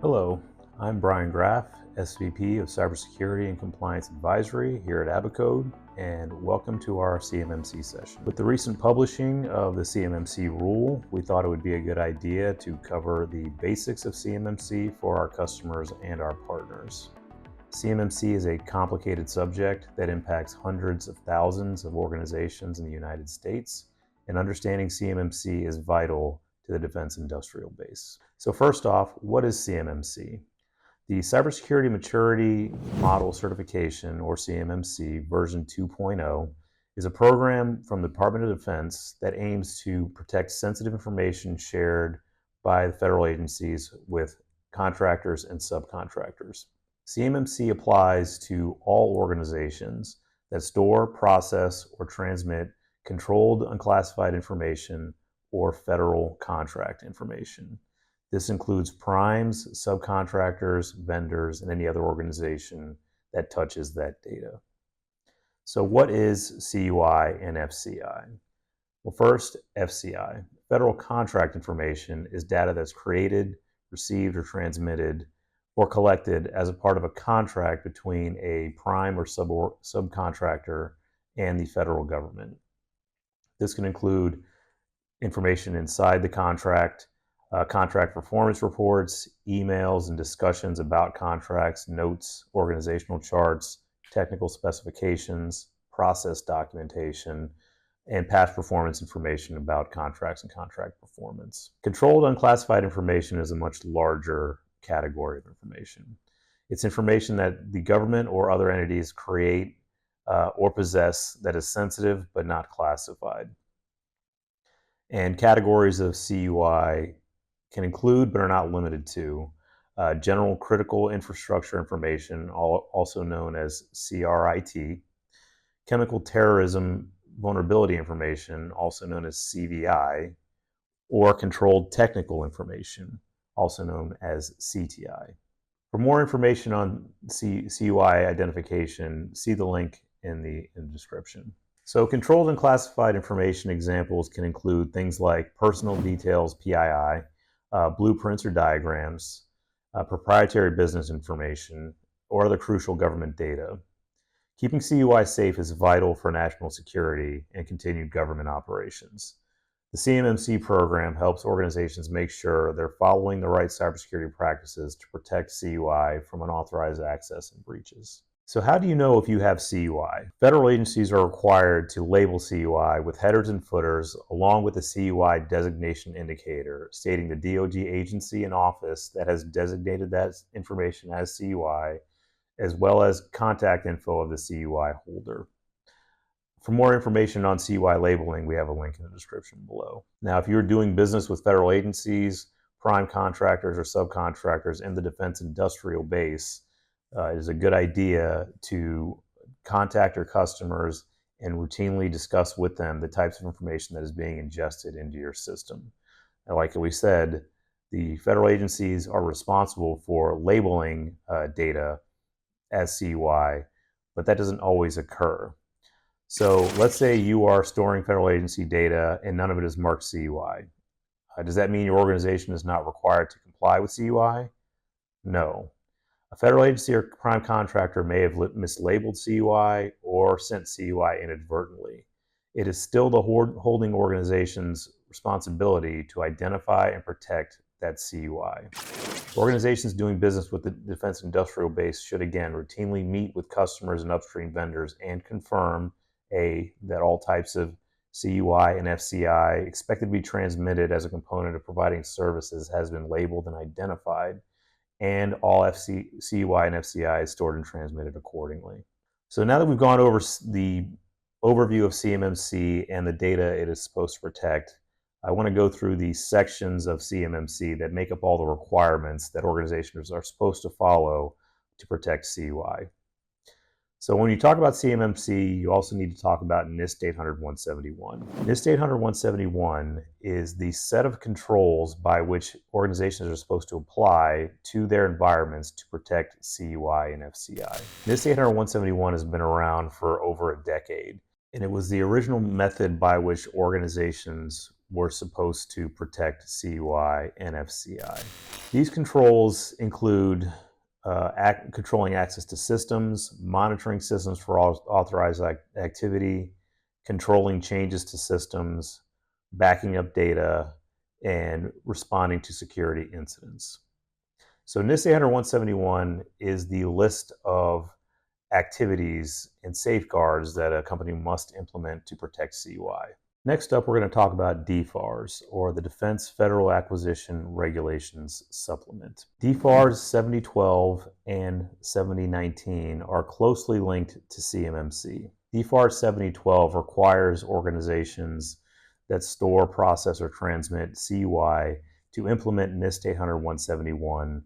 Hello, I'm Bryan Graf, SVP of Cybersecurity and Compliance Advisory here at Abacode, and welcome to our CMMC session. With the recent publishing of the CMMC rule, we thought it would be a good idea to cover the basics of CMMC for our customers and our partners. CMMC is a complicated subject that impacts hundreds of thousands of organizations in the United States, and understanding CMMC is vital to the defense industrial base. So first off, what is CMMC? The Cybersecurity Maturity Model Certification, or CMMC, version 2.0, is a program from the Department of Defense that aims to protect sensitive information shared by the federal agencies with contractors and subcontractors. CMMC applies to all organizations that store, process, or transmit controlled unclassified information or federal contract information. This includes primes, subcontractors, vendors, and any other organization that touches that data. So what is CUI and FCI? Well, first, FCI. Federal contract information is data that's created, received, or transmitted or collected as a part of a contract between a prime or subcontractor and the federal government. This can include information inside the contract, contract performance reports, emails and discussions about contracts, notes, organizational charts, technical specifications, process documentation, and past performance information about contracts and contract performance. Controlled unclassified information is a much larger category of information. It's information that the government or other entities create or possess that is sensitive but not classified. And categories of CUI can include, but are not limited to, general critical infrastructure information, also known as CRIT, chemical terrorism vulnerability information, also known as CVI, or controlled technical information, also known as CTI. For more information on CUI identification, see the link in the description. So controlled and classified information examples can include things like personal details, PII, blueprints or diagrams, proprietary business information, or other crucial government data. Keeping CUI safe is vital for national security and continued government operations. The CMMC program helps organizations make sure they're following the right cybersecurity practices to protect CUI from unauthorized access and breaches. So how do you know if you have CUI? Federal agencies are required to label CUI with headers and footers along with a CUI designation indicator stating the DoD agency and office that has designated that information as CUI, as well as contact info of the CUI holder. For more information on CUI labeling, we have a link in the description below. Now, if you're doing business with federal agencies, prime contractors, or subcontractors in the defense industrial base, it is a good idea to contact your customers and routinely discuss with them the types of information that is being ingested into your system. And like we said, the federal agencies are responsible for labeling data as CUI, but that doesn't always occur. So let's say you are storing federal agency data and none of it is marked CUI. Does that mean your organization is not required to comply with CUI? No. A federal agency or prime contractor may have mislabeled CUI or sent CUI inadvertently. It is still the holding organization's responsibility to identify and protect that CUI. Organizations doing business with the defense industrial base should again routinely meet with customers and upstream vendors and confirm that all types of CUI and FCI expected to be transmitted as a component of providing services has been labeled and identified, and all CUI and FCI is stored and transmitted accordingly. So now that we've gone over the overview of CMMC and the data it is supposed to protect, I want to go through the sections of CMMC that make up all the requirements that organizations are supposed to follow to protect CUI. So when you talk about CMMC, you also need to talk about NIST 800-171. NIST 800-171 is the set of controls by which organizations are supposed to apply to their environments to protect CUI and FCI. NIST 800-171 has been around for over a decade, and it was the original method by which organizations were supposed to protect CUI and FCI. These controls include controlling access to systems, monitoring systems for authorized activity, controlling changes to systems, backing up data, and responding to security incidents. So NIST 800-171 is the list of activities and safeguards that a company must implement to protect CUI. Next up, we're going to talk about DFARS, or the Defense Federal Acquisition Regulations Supplement. DFARS 7012 and 7019 are closely linked to CMMC. DFARS 7012 requires organizations that store, process, or transmit CUI to implement NIST 800-171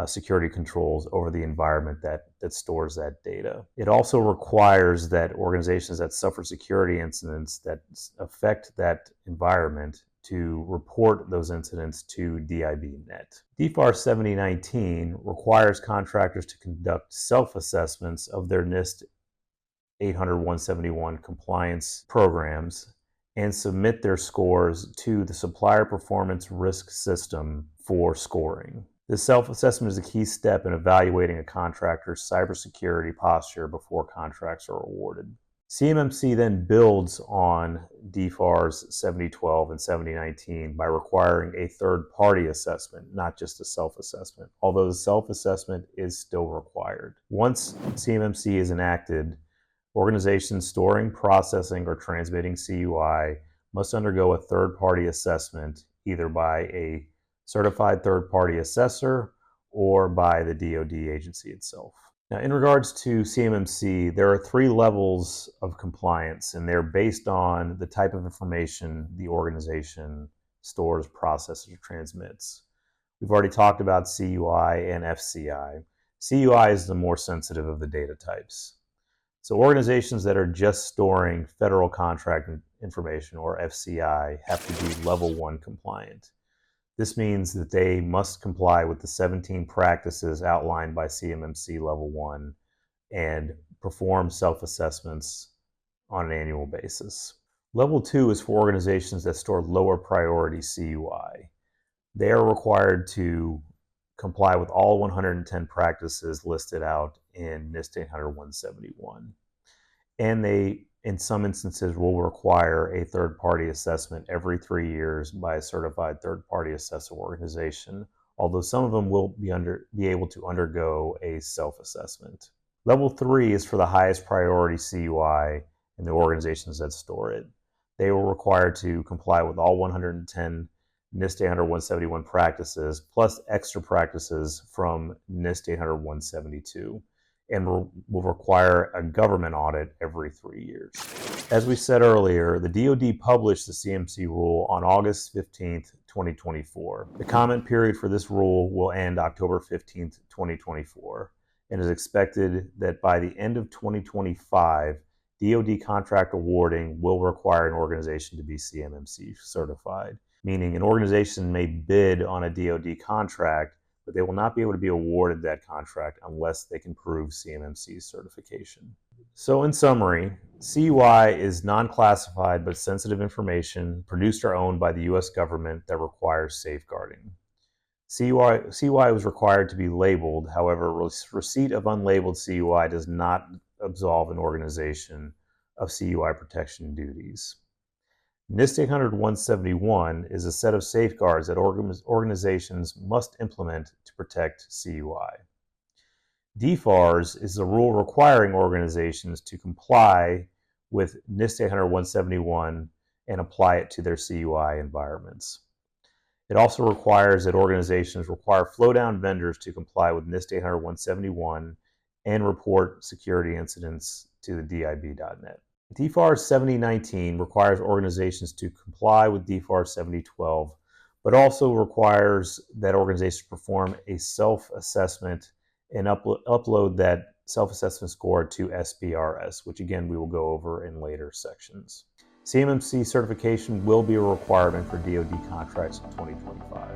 security controls over the environment that stores that data. It also requires that organizations that suffer security incidents that affect that environment to report those incidents to DIBnet. DFARS 7019 requires contractors to conduct self-assessments of their NIST 800-171 compliance programs and submit their scores to the Supplier Performance Risk System for scoring. This self-assessment is a key step in evaluating a contractor's cybersecurity posture before contracts are awarded. CMMC then builds on DFARS 7012 and 7019 by requiring a third-party assessment, not just a self-assessment, although the self-assessment is still required. Once CMMC is enacted, organizations storing, processing, or transmitting CUI must undergo a third-party assessment, either by a certified third-party assessor or by the DoD agency itself. Now, in regards to CMMC, there are 3 levels of compliance, and they're based on the type of information the organization stores, processes, or transmits. We've already talked about CUI and FCI. CUI is the more sensitive of the data types. So organizations that are just storing federal contract information, or FCI, have to be level 1 compliant. This means that they must comply with the 17 practices outlined by CMMC Level 1 and perform self-assessments on an annual basis. Level 2 is for organizations that store lower priority CUI. They are required to comply with all 110 practices listed out in NIST 800-171. And they, in some instances, will require a third-party assessment every 3 years by a certified third-party assessor organization, although some of them will be able to undergo a self-assessment. Level 3 is for the highest priority CUI in the organizations that store it. They will require to comply with all 110 NIST 800-171 practices, plus extra practices from NIST 800-172. And will require a government audit every 3 years. As we said earlier, the DoD published the CMMC rule on August 15th, 2024. The comment period for this rule will end October 15th, 2024, and is expected that by the end of 2025, DoD contract awarding will require an organization to be CMMC certified, meaning an organization may bid on a DoD contract, but they will not be able to be awarded that contract unless they can prove CMMC certification. So in summary, CUI is non-classified but sensitive information produced or owned by the U.S. government that requires safeguarding. CUI was required to be labeled. However, receipt of unlabeled CUI does not absolve an organization of CUI protection duties. NIST 800-171 is a set of safeguards that organizations must implement to protect CUI. DFARS is a rule requiring organizations to comply with NIST 800-171 and apply it to their CUI environments. It also requires that organizations require flow-down vendors to comply with NIST 800-171 and report security incidents to the DIB.net. DFARS 7019 requires organizations to comply with DFARS 7012, but also requires that organizations perform a self-assessment and upload that self-assessment score to SPRS, which again we will go over in later sections. CMMC certification will be a requirement for DoD contracts in 2025.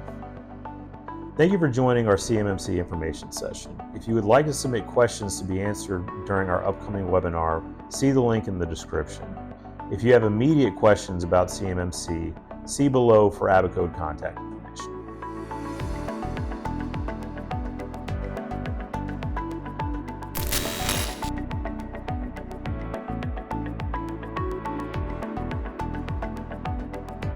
Thank you for joining our CMMC information session. If you would like to submit questions to be answered during our upcoming webinar, see the link in the description. If you have immediate questions about CMMC, See below for Abacode contact.